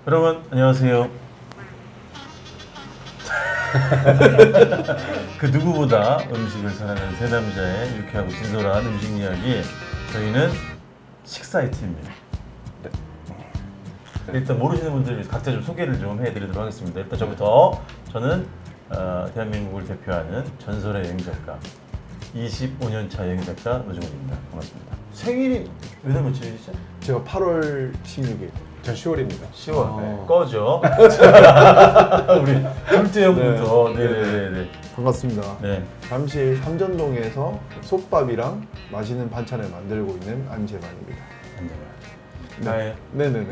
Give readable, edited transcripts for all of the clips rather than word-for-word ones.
여러분 안녕하세요. 그 누구보다 음식을 사랑하는 세 남자의 유쾌하고 진솔한 음식 이야기. 저희는 식사이트입니다. 네. 일단 모르시는 분들 각자 좀 소개를 좀 해드리도록 하겠습니다. 일단 저부터 저는 대한민국을 대표하는 전설의 여행작가 25년차 여행작가 노중훈입니다. 반갑습니다. 생일이 몇 월 며칠이죠? 제가 8월 16일. 전 10월입니다. 10월. 네, 꺼져. 우리 둘째 형부터. 네네네. 반갑습니다. 네. 잠실 삼전동에서 솥밥이랑 맛있는 반찬을 만들고 있는 안재만입니다. 나의 네네네.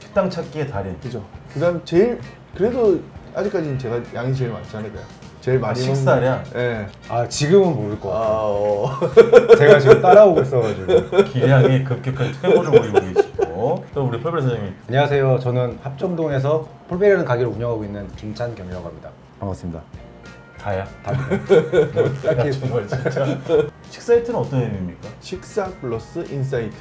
식당 찾기의 달인. 그죠. 그다음 그래도 아직까지는 제가 양이 제일 많지 않을까요? 제일 많이 먹는. 식사량? 네. 아 지금은 모를 것 같아요. 제가 지금 따라오고 있어가지고. 기량이 급격한 퇴보를 보이고 계시고. 또 우리 펄베 사장님. 안녕하세요. 저는 합정동에서 폴베라는 가게를 운영하고 있는 김찬경이라고 합니다. 반갑습니다. 다야. 딱히 정말 진짜. 식사이트는 어떤 의미입니까? 식사 플러스 인사이트.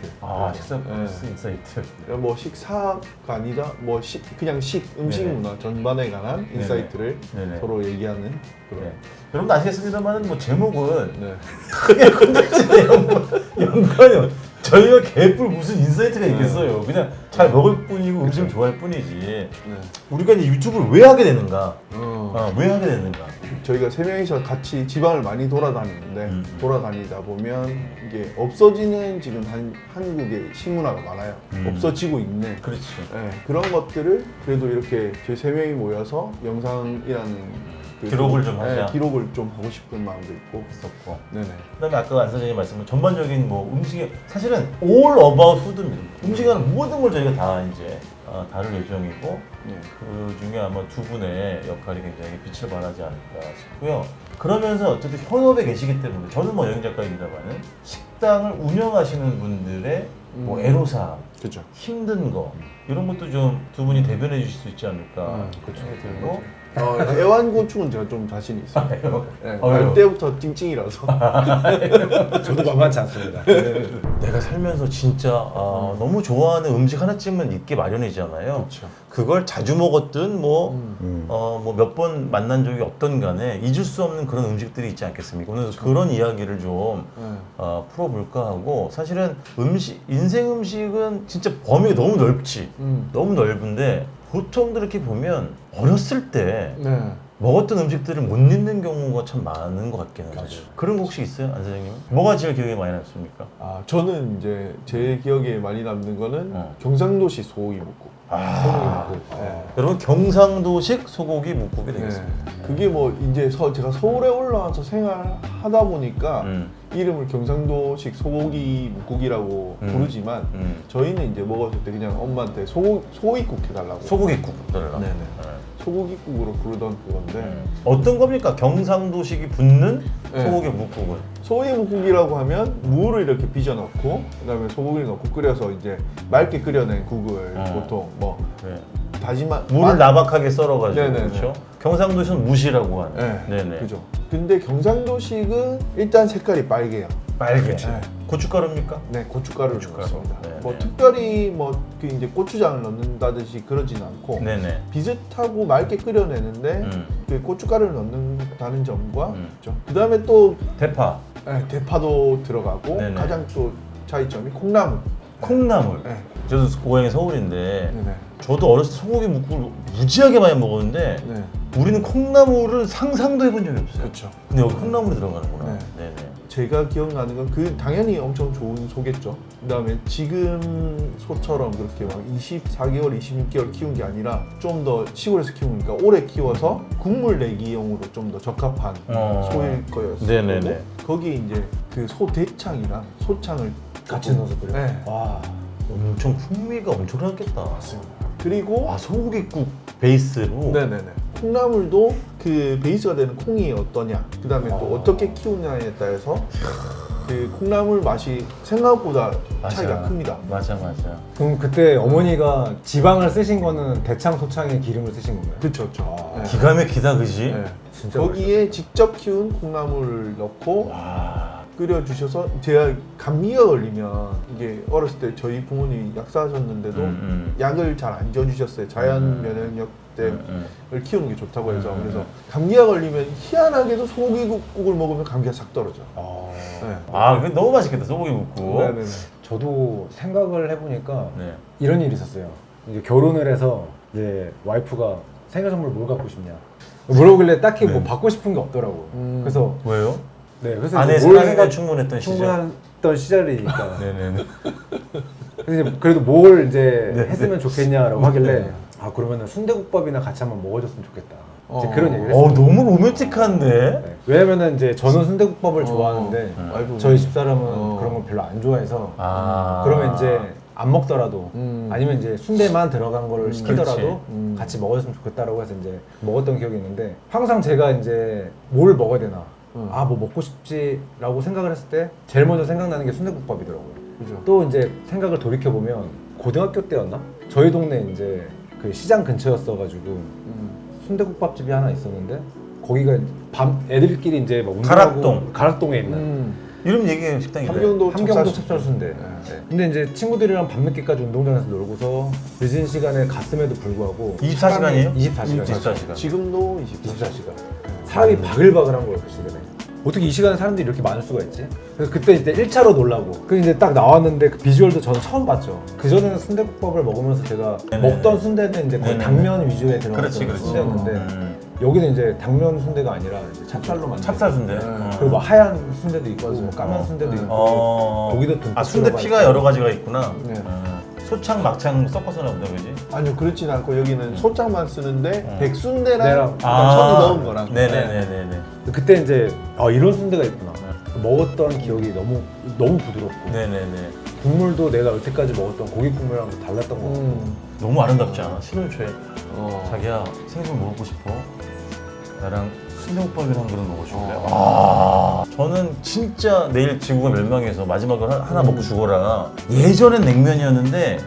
식사 플러스 인사이트. 뭐 식사가 아니라 뭐 그냥 음식 네네. 문화 전반에 관한 인사이트를 네네. 서로 얘기하는 그런. 네. 여러분도 아시겠습니다만 뭐 제목은 네. 크게 콘텐츠에 연관이 저희가 개뿔 무슨 인사이트가 있겠어요. 그냥 잘 먹을 뿐이고 음식을 좋아할 뿐이지. 네. 우리가 이제 유튜브를 왜 하게 되는가? 왜 하게 되는가? 저희가 세 명이서 같이 지방을 많이 돌아다니는데 음. 돌아다니다 보면 이게 없어지는 지금 한국의 식문화가 많아요. 없어지고 있네. 그렇지. 네, 그런 것들을 그래도 이렇게 저희 세 명이 모여서 영상이라는 기록을 좀 하자. 기록을 좀 하고 싶은 마음도 있고. 있었고. 네네. 그다음에 아까 안 사장님 말씀은 전반적인 뭐 음식이 사실은 all about food입니다. 음식하는 모든 걸 저희가 다 이제 다룰 예정이고 네. 그 중에 아마 두 분의 역할이 굉장히 빛을 발하지 않을까 싶고요. 그러면서 어쨌든 현업에 계시기 때문에 저는 뭐 여행 작가입니다만은 식당을 운영하시는 분들의 뭐 애로사항, 그렇죠. 힘든 거 이런 것도 좀 두 분이 대변해 주실 수 있지 않을까 그렇죠. 생각이 들고. 애완곤충은 제가 좀 자신이 있어요. 네, 갈 때부터 찡찡이라서. 저도 만만치 않습니다. 내가 살면서 진짜 너무 좋아하는 음식 하나쯤은 있게 마련이잖아요. 그렇죠. 그걸 자주 먹었든 뭐 몇 번 만난 적이 없던 간에 잊을 수 없는 그런 음식들이 있지 않겠습니까? 오늘 그런 이야기를 좀 풀어볼까 하고. 사실은 인생 음식은 진짜 범위가 너무 넓지. 너무 넓은데 보통들 이렇게 보면 어렸을 때 네. 먹었던 음식들을 못 잊는 경우가 참 많은 것 같긴 해요. 그런 거 혹시 있어요, 안 사장님? 뭐가 제일 기억에 많이 남습니까? 저는 이제 제 기억에 많이 남는 거는 경상도시 소고기 묵국. 네. 여러분 경상도식 소고기 묵국이 되겠습니다. 그게 뭐 이제 제가 서울에 올라와서 생활하다 보니까 이름을 경상도식 소고기 묵국이라고 부르지만 저희는 이제 먹었을 때 그냥 엄마한테 소고기국 해달라고. 소고기국 달라. 네네. 소고기국으로 부르던 그건데 어떤 겁니까? 경상도식이 붙는 네. 소고기 묵국은? 소고기 묵국이라고 하면 무를 이렇게 빚어 넣고 그다음에 소고기를 넣고 끓여서 이제 맑게 끓여낸 국을 보통 뭐 네. 다지만 무를 나박하게 썰어가지고. 네네네. 그렇죠? 경상도식은 무시라고 하는. 네네. 그죠. 근데 경상도식은 일단 색깔이 빨개요. 빨개. 네. 고춧가루입니까? 네, 고춧가루를 고춧가루. 넣습니다. 네, 뭐 네. 특별히 그 이제 고추장을 넣는다듯이 그러진 않고 네네. 비슷하고 맑게 끓여내는데 그 고춧가루를 넣는다는 점과 음. 그다음에 또 대파. 대파도 들어가고 네네. 가장 또 차이점이 콩나물. 콩나물. 네. 저도 고향이 서울인데 네네. 저도 어렸을 때 소고기 묵국을 무지하게 많이 먹었는데 네. 우리는 콩나물을 상상도 해본 적이 없어요. 그렇죠. 근데 여기 콩나물이 들어가는구나. 네. 네네. 제가 기억나는 건 당연히 엄청 좋은 소겠죠. 그다음에 지금 소처럼 그렇게 막 24개월, 26개월 키운 게 아니라 좀 더 시골에서 키우니까 오래 키워서 국물 내기용으로 좀 더 적합한 소일 거였어요. 네네네. 거기에 이제 그 소 대창이랑 소창을 같이 넣어서 끓여요? 네. 와. 엄청 풍미가 엄청나겠다. 맞습니다. 그리고 소고기국 베이스로. 네네네. 콩나물도 그 베이스가 되는 콩이 어떠냐, 그 다음에 또 어떻게 키우냐에 따라서 그 콩나물 맛이 생각보다 차이가 큽니다. 맞아. 그럼 그때 어머니가 지방을 쓰신 거는 대창, 소창에 기름을 쓰신 건가요? 그쵸. 네. 기가 막히다, 그지? 네. 진짜 거기에 직접 키운 콩나물을 넣고 와. 끓여주셔서 제가 감기가 걸리면 이게 어렸을 때 저희 부모님이 약사하셨는데도 약을 잘 안 지어주셨어요. 자연 면역력 때를 키우는 게 좋다고 해서 그래서 감기가 걸리면 희한하게도 소고기국을 먹으면 감기가 싹 떨어져. 네. 아, 그게 너무 맛있겠다. 소고기 묵고. 네네네. 저도 생각을 해보니까 네. 이런 일이 있었어요. 이제 결혼을 해서 이제 와이프가 생일 선물 뭘 갖고 싶냐 물어보길래 딱히 뭐 받고 싶은 게 없더라고. 그래서 왜요? 네, 그래서 아내 이제 뭘 사랑이 충분했던 시절. 충분했던 시절이니까. 네네네. 그래서 이제 그래도 뭘 이제 네, 했으면 좋겠냐라고 하길래 아 그러면은 순대국밥이나 같이 한번 먹어줬으면 좋겠다. 이제 그런 얘기를 했어요. 너무 로맨틱한데? 네. 왜냐면은 이제 저는 순대국밥을 좋아하는데 와이프 저희 집사람은 그런 걸 별로 안 좋아해서 그러면 이제 안 먹더라도 아니면 이제 순대만 들어간 거를 시키더라도 같이 먹었으면 좋겠다라고 해서 이제 먹었던 기억이 있는데 항상 제가 이제 뭘 먹어야 되나 아 뭐 먹고 싶지라고 생각을 했을 때 제일 먼저 생각나는 게 순대국밥이더라고요. 그죠. 또 이제 생각을 돌이켜 보면 고등학교 때였나 저희 동네 이제 그 시장 근처였어가지고 순대국밥집이 하나 있었는데 거기가 밤 애들끼리 이제 막 운동하고 가락동에 있는 이름 얘기해 식당이. 함경도 함경도 찹쌀 찹쌀순대. 네. 근데 이제 친구들이랑 밤늦게까지 운동장에서 놀고서 늦은 시간에 갔음에도 불구하고 24시간이에요? 24시간. 24시간. 지금도 24시간. 24시간. 사람이 바글바글한 거예요, 그 시간에. 어떻게 이 시간에 사람들이 이렇게 많을 수가 있지? 그래서 그때 이제 1차로 놀라고. 그 이제 딱 나왔는데 그 비주얼도 저는 처음 봤죠. 그전에는 순대국밥을 먹으면서 제가 네네. 먹던 순대는 이제 거의 네네. 당면 위주에 들어갔던 그렇지. 순대였는데 여기는 이제 당면 순대가 아니라 이제 찹쌀로 만든 찹쌀순대. 그리고 뭐 하얀 순대도 있고 뭐 까만 순대도 있고 고기도 듬뿍 순대 들어가 피가 있고. 여러 가지가 있구나. 네. 소창, 막창 섞어서 나보다 그지? 아니요 그렇진 않고 여기는 소장만 쓰는데 백순대랑 네랑. 천이 넣은 거랑. 네네네네네. 그때 이제 이런 순대가 있구나. 먹었던 기억이 너무 부드럽고 네네네. 국물도 내가 여태까지 먹었던 고기 국물이랑 달랐던 것 같고 너무 아름답지 않아? 신혼초에 어. 자기야 생선 먹고 싶어? 나랑 순대국밥이랑 그런 거 먹어줄래? 저는 진짜 내일 지구가 멸망해서 마지막으로 하나 먹고 죽어라. 예전엔 냉면이었는데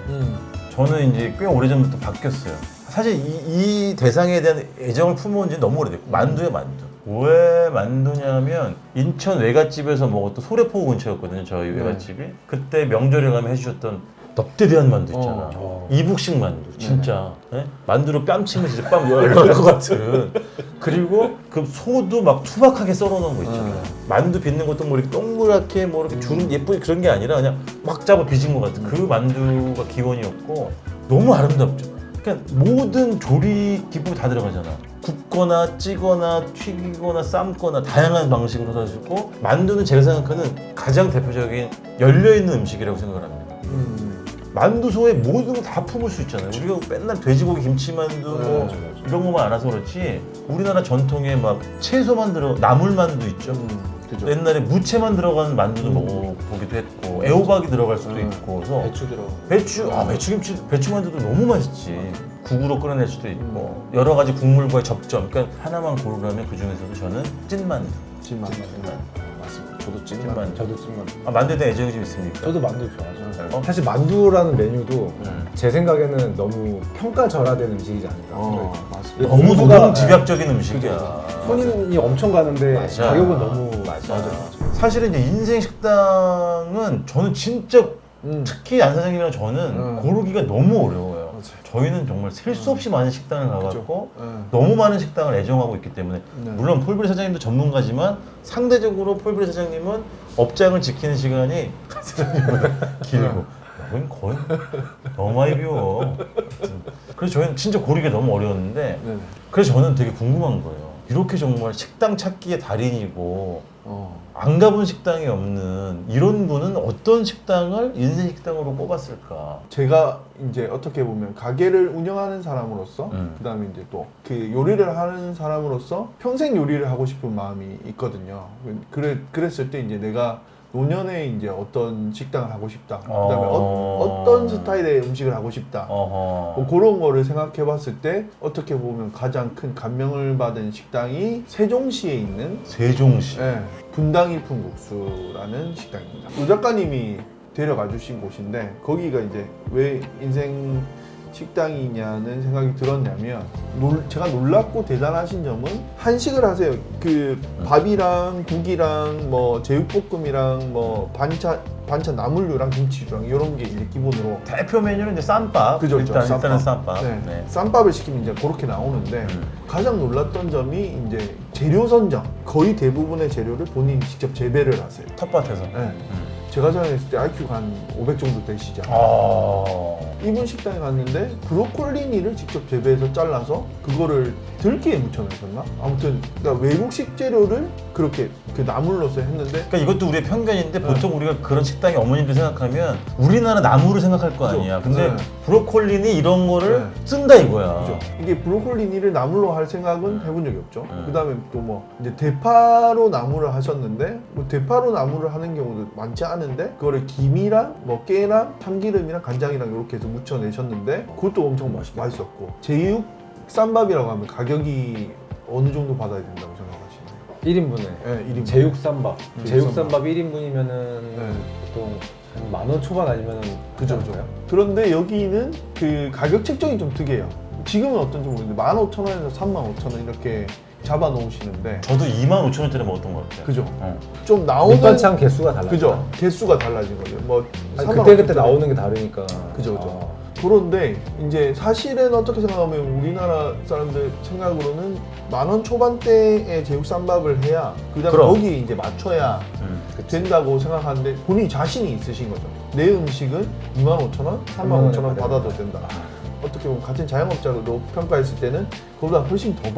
저는 이제 꽤 오래전부터 바뀌었어요. 사실 이 대상에 대한 애정을 품어온 지 너무 오래됐고 만두야 만두. 왜 만두냐면 인천 외갓집에서 먹었던 소래포구 근처였거든요. 저희 외갓집이. 그때 명절에 가면 해주셨던 넙대대한 만두 있잖아. 이북식 만두 진짜. 네? 만두로 뺨치면 진짜 뺨 열릴 것 같은. 그리고 그 소도 막 투박하게 썰어놓은 거 있잖아요. 만두 빚는 것도 뭐 이렇게 동그랗게 뭐 이렇게 주름 예쁘게 그런 게 아니라 그냥 막 잡아 빚은 것 같은 그 만두가 기본이었고 너무 아름답죠. 그러니까 모든 조리 기법이 다 들어가잖아. 굽거나 찌거나 튀기거나 삶거나 다양한 방식으로 사주고 만두는 제가 생각하는 가장 대표적인 열려있는 음식이라고 생각을 합니다. 만두소에 모든 걸 다 품을 수 있잖아요. 우리가 맨날 돼지고기 김치만두 뭐 이런 것만 알아서 그렇지 우리나라 전통에 막 채소만 나물만두 있죠. 그죠. 옛날에 무채만 들어간 만두도 먹어보기도 했고 애호박이 들어갈 수도 있고 그래서 배추 들어. 배추김치 배추만두도 너무 맛있지. 국으로 끓여낼 수도 있고 여러 가지 국물과의 접점. 그러니까 하나만 고르라면 그 중에서도 저는 찐만두. 찐만. 맞습니다. 저도 찐만. 저도 찜만 만두에 대한 애정이 좀 있습니까? 저도 만두 좋아하죠. 사실 만두라는 메뉴도 제 생각에는 너무 평가절하된 음식이지 않을까 생각이 들어요. 맞습니다. 너무 고수가- 너무 집약적인 음식이야. 손이 엄청 가는데 맞아. 가격은 너무 맞아. 사실은 이제 인생 식당은 저는 진짜 특히 안 사장님이랑 저는 고르기가 너무 어려워요. 저희는 정말 셀 수 없이 많은 식당을 가봤고 너무 많은 식당을 애정하고 있기 때문에 물론 폴브리 사장님도 전문가지만 상대적으로 폴브리 사장님은 업장을 지키는 시간이 사장님보다 길고 여긴 거의 너무 많이 비워. 그래서 저희는 진짜 고르기가 너무 어려웠는데 그래서 저는 되게 궁금한 거예요. 이렇게 정말 식당 찾기의 달인이고 안 가본 식당이 없는 이런 분은 어떤 식당을 인생 식당으로 꼽았을까? 제가 이제 어떻게 보면 가게를 운영하는 사람으로서 그다음에 이제 또 그 요리를 하는 사람으로서 평생 요리를 하고 싶은 마음이 있거든요. 그랬을 때 이제 내가 노년에 이제 어떤 식당을 하고 싶다. 그다음에 어떤 스타일의 음식을 하고 싶다. 뭐 그런 거를 생각해 봤을 때 어떻게 보면 가장 큰 감명을 받은 식당이 세종시에 있는 세종시. 분당이 풍국수라는 식당입니다. 우 작가님이 데려가 주신 곳인데 거기가 이제 왜 인생 식당이냐는 생각이 들었냐면 제가 놀랍고 대단하신 점은 한식을 하세요. 그 밥이랑 국이랑 뭐 제육볶음이랑 뭐 반찬 나물류랑 김치류랑 이런 게 이제 기본으로 대표 메뉴는 이제 쌈밥. 그죠, 일단은 쌈밥. 네. 네. 쌈밥을 시키면 이제 그렇게 나오는데 가장 놀랐던 점이 이제 재료 선정. 거의 대부분의 재료를 본인이 직접 재배를 하세요. 텃밭에서. 네. 제가 전에 있을 때 IQ가 한 500 정도 되시잖아요. 이분 식당에 갔는데 브로콜리니를 직접 재배해서 잘라서 그거를 들기에 묻혀놓으셨나? 아무튼 그러니까 외국식 재료를 그렇게 그 나물로서 했는데 그러니까 이것도 우리의 편견인데 보통 우리가 그런 식당의 어머님들 생각하면 우리나라 나물을 생각할 거 그죠. 아니야. 근데 네. 브로콜리니 이런 거를 네. 쓴다 이거야. 그죠? 이게 브로콜리니를 나물로 할 생각은 해본 적이 없죠. 네. 그다음에 또 뭐 이제 대파로 나물을 하셨는데 뭐 대파로 나물을 하는 경우도 많지 않은데 그거를 김이랑 뭐 깨랑 참기름이랑 간장이랑 이렇게 해서 무쳐내셨는데 그것도 엄청 맛있었고 제육 쌈밥이라고 하면 가격이 어느 정도 받아야 된다고 생각하시나요? 1인분에 네, 1인분. 제육쌈밥. 제육쌈밥. 제육쌈밥 1인분이면은 네. 보통 한 10,000원 초반 아니면은 그죠. 괜찮을까요? 그런데 여기는 그 가격 책정이 좀 특이해요. 지금은 어떤지 모르겠는데 15,000원에서 35,000원 이렇게 잡아 놓으시는데 저도 25,000원짜리 먹었던 것 같아요. 그죠. 어. 좀 나오는 밑반찬 개수가 달라요. 그죠. 개수가 달라진 거죠. 뭐 그때 나오는 게 다르니까. 그죠. 그런데 이제 사실은 어떻게 생각하면 우리나라 사람들 생각으로는 10,000원 초반대의 제육쌈밥을 해야 그다음에 그럼. 거기에 이제 맞춰야 된다고 생각하는데 본인이 자신이 있으신 거죠. 내 음식은 25,000원, 35,000원 받아도 된다. 어떻게 보면 같은 자영업자로 평가했을 때는 그보다 훨씬 더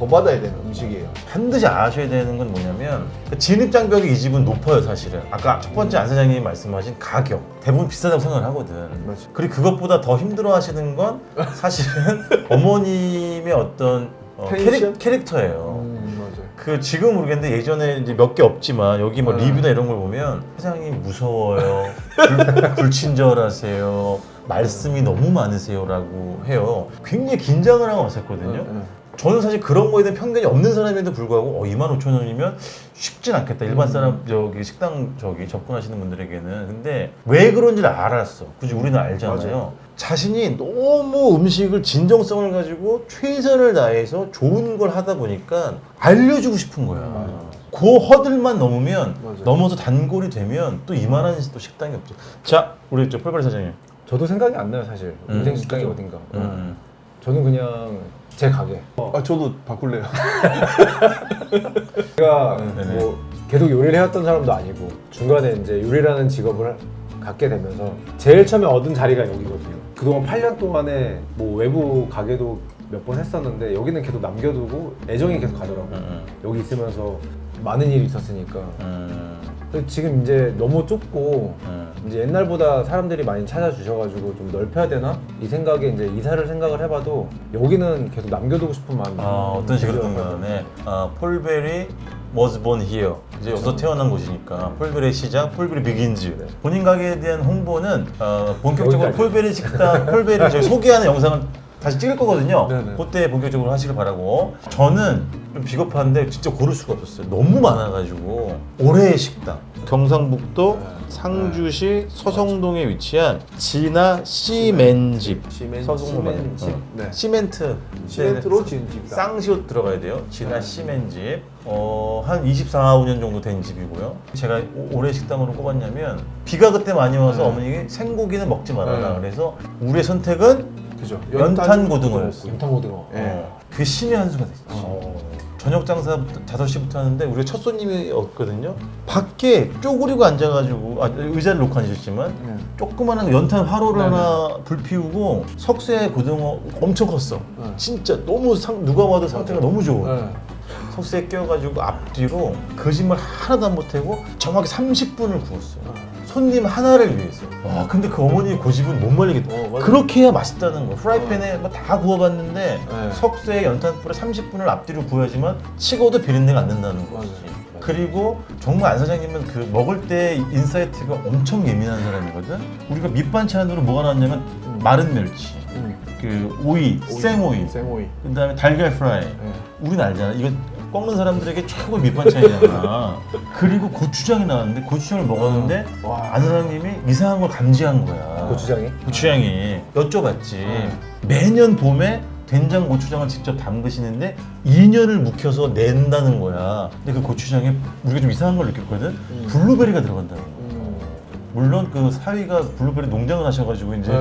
받아야 되는 음식이에요. 반드시 아셔야 되는 건 뭐냐면 그 진입장벽이 이 집은 높아요 사실은. 아까 첫 번째 안 사장님이 말씀하신 가격 대부분 비싸다고 생각을 하거든. 맞아. 그리고 그것보다 더 힘들어하시는 건 사실은 어머님의 어떤 텐션? 캐릭터예요. 맞아요. 그 지금 모르겠는데 예전에 이제 몇 개 없지만 여기 뭐 네. 리뷰나 이런 걸 보면 사장님 무서워요, 불친절하세요, 말씀이 너무 많으세요라고 해요. 굉장히 긴장을 하고 왔었거든요. 저는 사실 그런 거에 대한 편견이 없는 사람에도 불구하고 25,000원이면 쉽진 않겠다. 일반 사람 저기 식당 저기 접근하시는 분들에게는. 근데 왜 그런지를 알았어. 굳이 우리는 알잖아요. 맞아요. 자신이 너무 음식을 진정성을 가지고 최선을 다해서 좋은 걸 하다 보니까 알려주고 싶은 거야. 그 허들만 넘으면 맞아요. 넘어서 단골이 되면 또 이만한 또 식당이 없죠. 자, 우리 저 펄펄이 사장님. 저도 생각이 안 나요 사실. 인생 식당이 그죠. 어딘가. 저는 그냥 제 가게. 저도 바꿀래요. 제가 네네. 뭐 계속 요리를 해왔던 사람도 아니고 중간에 이제 요리라는 직업을 갖게 되면서 제일 처음에 얻은 자리가 여기거든요. 그동안 8년 동안에 뭐 외부 가게도 몇 번 했었는데 여기는 계속 남겨두고 애정이 계속 가더라고요. 여기 있으면서 많은 일이 있었으니까. 그래서 지금 이제 너무 좁고 이제 옛날보다 사람들이 많이 찾아주셔가지고 좀 넓혀야 되나? 이 생각에 이제 이사를 생각을 해봐도 여기는 계속 남겨두고 싶은 마음이 어떤 식으로든 간에 폴베리 was born here. 이제 여기서 태어난 곳이니까 폴베리 시작, 폴베리 비긴즈. 본인 가게에 대한 홍보는 본격적으로 여기까지. 폴베리 식당, 폴베리 저희 소개하는 영상을 다시 찍을 거거든요. 네네. 그때 본격적으로 하시길 바라고. 저는 좀 비겁한데 진짜 고를 수가 없었어요. 너무 많아가지고 올해의 식당. 경상북도 상주시 서성동에 위치한 진아 시멘집. 서성동에 시멘집. 네. 시멘트로 지은 집이다. 쌍시옷 들어가야 돼요. 진아 시멘집. 한 24, 5년 정도 된 집이고요. 제가 올해 식당으로 꼽았냐면 비가 그때 많이 와서 어머니가 생고기는 먹지 말아라. 그래서 우리의 선택은 그죠. 연탄 고등어였어. 연탄고등어. 그 신의 한 수가 됐어. 저녁 장사부터 5시부터 하는데 우리가 첫 손님이 없거든요. 밖에 쪼그리고 앉아가지고 의자를 놓고 앉으셨지만 조그마한 연탄 화로를 하나 불 피우고 석쇠 고등어 엄청 컸어. 진짜 너무 누가 봐도 상태가 너무 좋아. 석쇠에 끼워가지고 앞뒤로 거짓말 하나도 안 보태고 정확히 30분을 구웠어요. 손님 하나를 위해서. 와, 근데 그 어머니의 고집은 못 말리겠다. 맞아. 그렇게 해야 맛있다는 거. 프라이팬에 뭐 다 구워봤는데 네. 석쇠에 연탄불에 30분을 앞뒤로 구워야지만 식어도 비린내가 안 난다는 거지. 그리고 정말 안 사장님은 그 먹을 때 인사이트가 엄청 예민한 사람이거든. 우리가 밑반찬으로 뭐가 나왔냐면 마른 멸치, 그 오이, 생오이, 그다음에 달걀 프라이. 우리는 알잖아. 이거 꺾는 사람들에게 최고의 밑반찬이잖아. 그리고 고추장이 나왔는데 고추장을 먹었는데 안 사장님이 이상한 걸 감지한 거야. 고추장이? 고추장이 여쭤봤지. 매년 봄에 된장 고추장을 직접 담그시는데 2년을 묵혀서 낸다는 거야. 근데 그 고추장에 우리가 좀 이상한 걸 느꼈거든. 블루베리가 들어간다는 거야. 물론 그 사위가 블루베리 농장을 하셔가지고 이제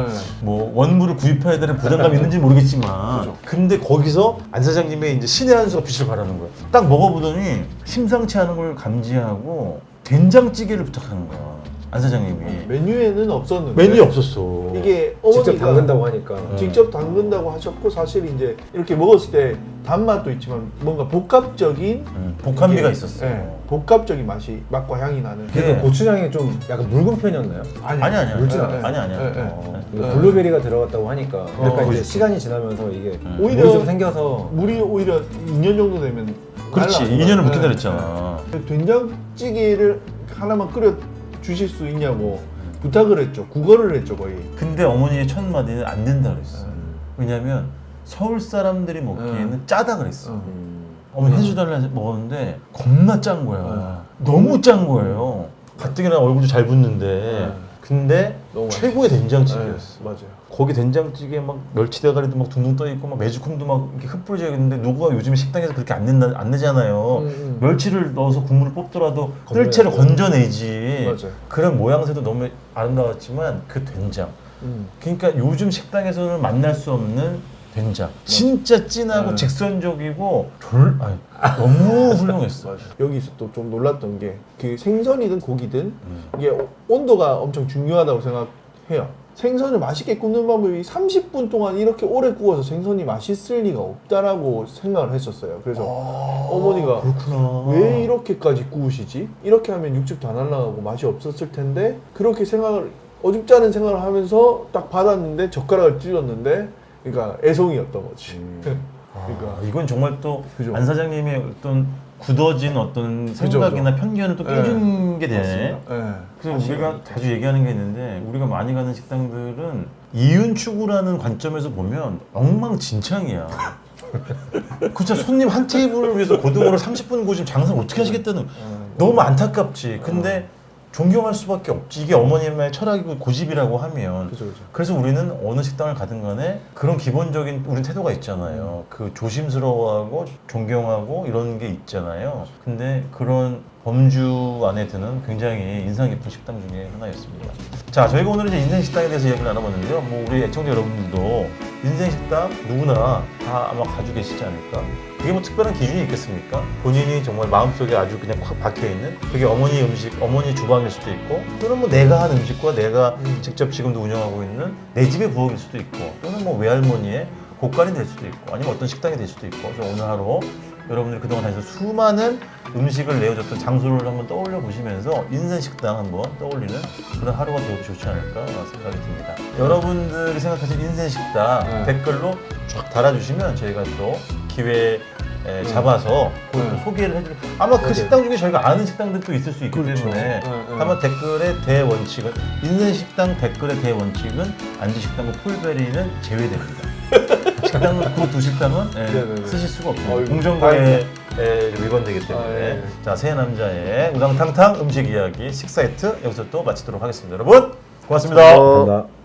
뭐 원물을 구입해야 되는 부담감이 있는지 모르겠지만 근데 거기서 안 사장님의 이제 신의 한 수가 빛을 발하는 거야. 딱 먹어보더니 심상치 않은 걸 감지하고 된장찌개를 부탁하는 거야. 안 사장님이. 메뉴에는 없었는데 메뉴에 없었어. 이게 직접 어머니가 담근다고 하니까. 직접 담근다고 하셨고 사실 이제 이렇게 먹었을 때 단맛도 있지만 뭔가 복합적인 복합미가 이게, 있었어. 예, 복합적인 맛과 향이 나는. 그래도 고추장이 좀 약간 묽은 편이었나요? 아니야. 물진 않았어요. 아니야. 이거 블루베리가 들어갔다고 하니까 약간 이제 그렇지. 시간이 지나면서 이게 오히려 물이 좀 생겨서 물이 오히려 2년 정도 되면 그렇지. 날라가요. 2년을 묵힌다 예. 그랬잖아. 된장찌개를 하나만 끓여 주실 수 있냐고 부탁을 했죠. 구걸을 했죠 거의. 근데 어머니의 첫 마디는 안 된다 그랬어. 왜냐면 서울 사람들이 먹기에는 짜다 그랬어. 어머니 해주달라 먹었는데 겁나 짠 거야. 너무 짠 거예요. 가뜩이나 얼굴도 잘 붓는데. 근데 너무 최고의 된장찌개였어. 맞아요. 거기 된장찌개에 막 멸치 대가리도 막 둥둥 떠 있고 막 메주콩도 막 이렇게 흩뿌려져 있는데 누구가 요즘에 식당에서 그렇게 안 내잖아요. 멸치를 넣어서 국물을 뽑더라도 뜰채로 건져내지. 맞아요. 그런 모양새도 너무 아름다웠지만 그 된장. 그러니까 요즘 식당에서는 만날 수 없는 된장. 진짜 진하고 직선적이고 너무 훌륭했어. 여기서 또 좀 놀랐던 게 그 생선이든 고기든 이게 온도가 엄청 중요하다고 생각해요. 생선을 맛있게 굽는 방법이 30분 동안 이렇게 오래 구워서 생선이 맛있을 리가 없다라고 생각을 했었어요. 그래서 어머니가 그렇구나. 왜 이렇게까지 구우시지? 이렇게 하면 육즙도 안 날아가고 맛이 없었을 텐데 그렇게 어줍지 않은 생각을 하면서 딱 받았는데 젓가락을 찔렀는데 그러니까 애송이었던 거지. 그러니까 이건 정말 또 그죠. 안 사장님의 어떤 굳어진 어떤 생각이나 편견을 또 깨준 게 되네. 그래서 우리가 자주 얘기하는 게 있는데 우리가 많이 가는 식당들은 이윤 추구라는 관점에서 보면 엉망진창이야. 진짜 손님 한 테이블을 위해서 고등어를 30분 구우시면 장사를 어떻게 하시겠다는 너무 안타깝지. 근데 존경할 수밖에 없지. 이게 어머님의 철학이고 고집이라고 하면. 그죠. 그래서 우리는 어느 식당을 가든 간에 그런 기본적인 우린 태도가 있잖아요. 그 조심스러워하고 존경하고 이런 게 있잖아요. 근데 그런 범주 안에 드는 굉장히 인상 깊은 식당 중에 하나였습니다. 자, 저희가 오늘 이제 인생 식당에 대해서 이야기를 나눠봤는데요. 뭐 우리 애청자 여러분들도 인생 식당 누구나 다 아마 가지고 계시지 않을까. 그게 뭐 특별한 기준이 있겠습니까? 본인이 정말 마음속에 아주 그냥 확 박혀있는 그게 어머니 음식, 어머니 주방일 수도 있고 또는 뭐 내가 한 음식과 내가 직접 지금도 운영하고 있는 내 집의 부엌일 수도 있고 또는 뭐 외할머니의 곳간이 될 수도 있고 아니면 어떤 식당이 될 수도 있고 그래서 오늘 하루 여러분들이 그동안 다니면서 수많은 음식을 내어줬던 장소를 한번 떠올려 보시면서 인생 식당 한번 떠올리는 그런 하루가 되어도 좋지 않을까 생각이 듭니다. 여러분들이 생각하시는 인생 식당 댓글로 쫙 달아주시면 저희가 또 기회 잡아서 그걸 또 소개를 해드릴 아마 그 식당 중에 저희가 아는 식당들도 있을 수 있기 때문에 아마 댓글의 대원칙은 인생 식당 댓글의 대원칙은 안주 식당과 풀베리는 제외됩니다. 식당 그 두 식당은 쓰실 수가 없습니다. 공정거래 위반되기 때문에 자, 세 남자의 우당탕탕 음식 이야기 식사이트 여기서 또 마치도록 하겠습니다. 여러분 고맙습니다. 감사합니다.